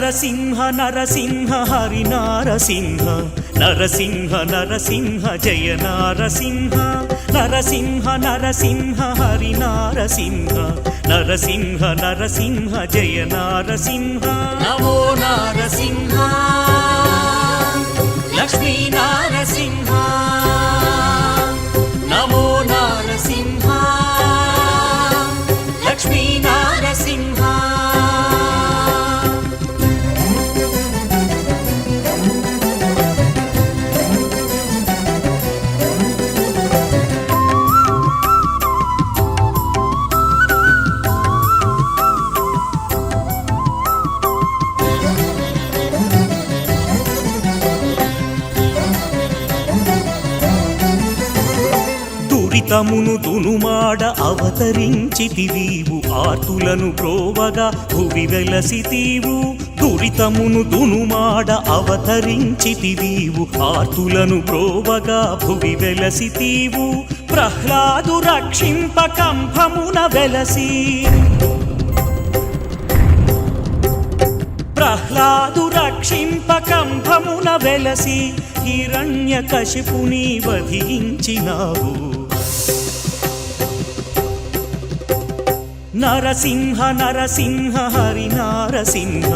నరసింహ నరసింహ హరి నారసింహ నరసింహ నరసింహ జయ నారసింహ నరసింహ నరసింహ హరి నారసింహ నరసింహ నరసింహ జయ నారసింహ నమో నారసింహ లక్ష్మీ నారసింహ నమో నారసింహ లక్ష్మీ నారసింహ దురితమును దునుమాడ అవతరించితివీవు ఆర్తులను బ్రోవగా భువి వెలసితీవు దురితమును దునుమాడ అవతరించితివీవు ఆర్తులను బ్రోవగా భువి వెలసితీవు ప్రహ్లాదు రక్షింప కంభమున వెలసి ప్రహ్లాదు రక్షింప కంభమున వెలసి హిరణ్యకశిపుని వధించినావు నరసింహ నరసింహ హరి నారసింహ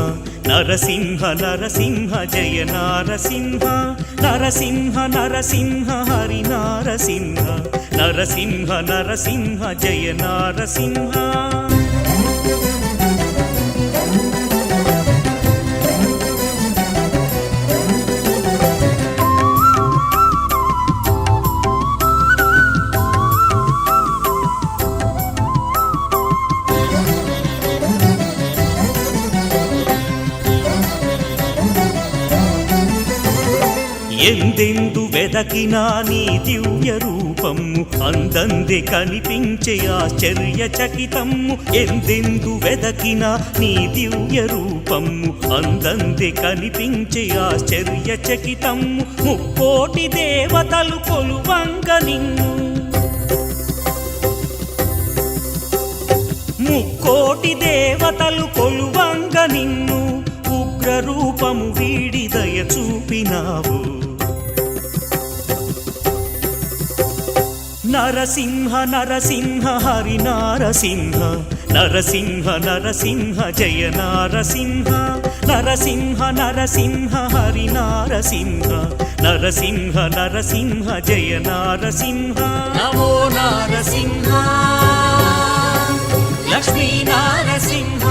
నరసింహ నరసింహ జయ నారసింహ నరసింహ నరసింహ హరి నారసింహ నరసింహ నరసింహ జయ నారసింహ ఎందెందు వెదకినా నీ దివ్య రూపము అందందే కనిపించే ఆశ్చర్యచకితము ఎందెందు వెదకినా నీ దివ్య రూపము అందందే కనిపించే ఆశ్చర్యచకితము ముక్కోటి దేవతలు కొలువంగ నిన్ను ముక్కోటి దేవతలు కొలువంగ నిన్ను ఉగ్ర రూపము వీడి దయ చూపినావు నరసింహ నరసింహ హరి నారసింహ నరసింహ నరసింహ జయ నారసింహ నరసింహ నరసింహ హరి నారసింహ నరసింహ నరసింహ జయ నారసింహ నమో నారసింహ లక్ష్మీ నారసింహ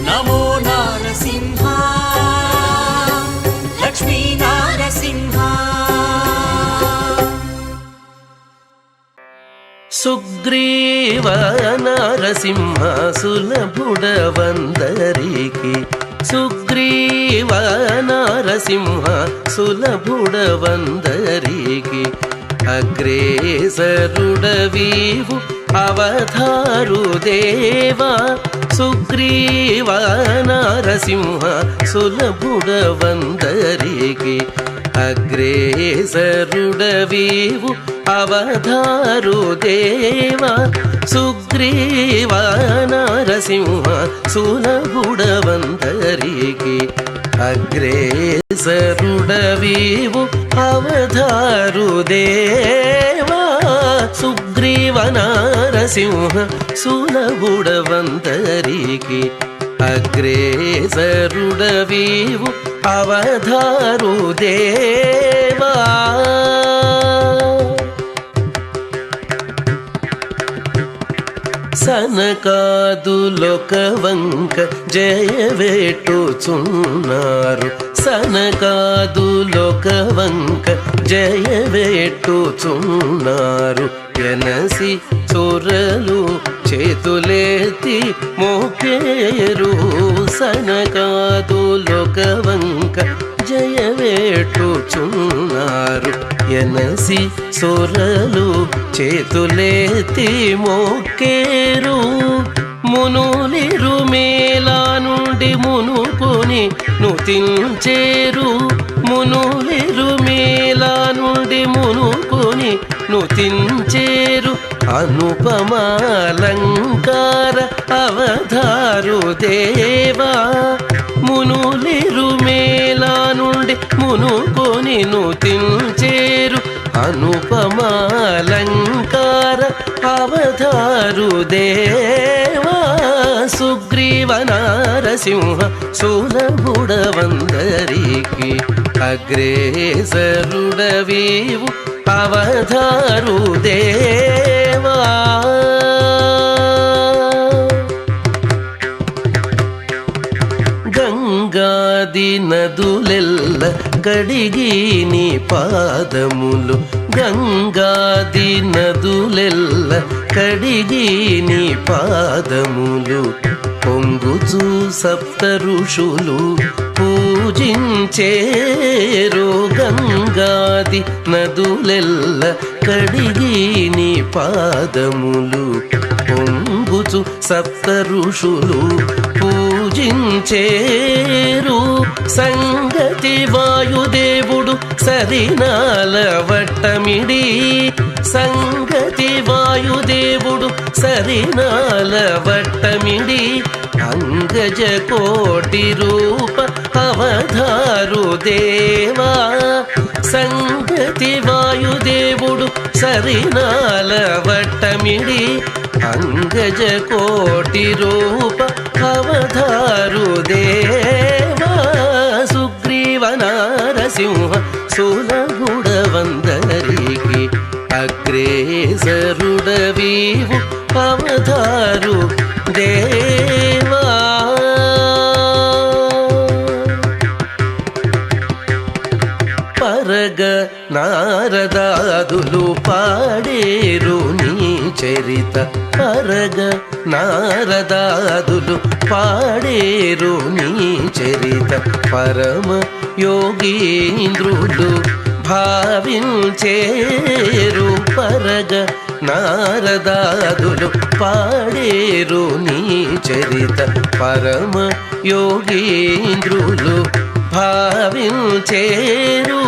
నమో నారసింహ లక్ష్మీ నారసింహ సుగ్రీవ నరసింహ సులభుడవందరికి సుగ్రీవ నరసింహ సులభుడవందరికి అగ్రేసరుడవీవు అవతారు దేవా సుగ్రీవ నరసింహ సులభుడవందరికి అగ్రేసరుడవీవు అవతారు దేవా సుగ్రీవ నరసింహ సులభుడవందరికి అగ్రేసరుడవీవు అవతారు దేవా సుగ్రీవ నరసింహ సులభుడవందరికి అగ్రేసరుడవీవు అవతారు దేవా సనకాదులొక వంక జయవేట్టుచున్నారు సనకాదులొక వంక జయవేట్టుచున్నారు ఎనసి చొరలు చేతులెత్తి మోకేరు సనకాదులొక వంక జయవేట్టుచున్నారు ఎనసి సొరలు చేతులెత్తి మోకేరు మునులిరు మేలా నుండి మునుకొని నుతించేరు మునులిరు మేలా నుండి మునుకొని నుతించేరు అనుపమాలంకార అవధారు దేవా మునులిరు మేలా నుండి మునుకొని నుతించేరు అనుపమాలంకార అవధారు దేవా సుగ్రీవ నారసింహ సులభుడవందరికి అగ్రేసరుడవీవు అవధారు దేవా గంగాది నదులెల్ల కడిగి నీ పాదములు గంగాది నదులెల్ల కడిగి నీ పాదములు పొంగుచు సప్త ఋషులు పూజించేరు గంగాది నదులెల్ల కడిగి నీ పాదములు పొంగుచు సప్త ఋషులు పూజించేరు సంగతి వాయుదేవుడు సరినాల వట్టమిడి సంగతి వాయుదేవుడు సరినాల వట్టమిడి అంగజ కోటి రూప అవధారు దేవా సంగతి వాయుదేవుడు సరినాల వట్టమిడి అంగజ కోటి రూప అవధారు దేవా సుగ్రీవ నారసింహ సులభుడవందరికి అగ్రేసరుడవీవు అవధారు దేవా పరగ నారదాదులు పాడేరు నీ చరిత పరగ నారదాదులు పాడేరు నీ చరిత పరమ యోగీంద్రులు భావించేరు పరగ నారదాదులు పాడేరు నీ చరిత పరమ యోగీంద్రులు భావించేరు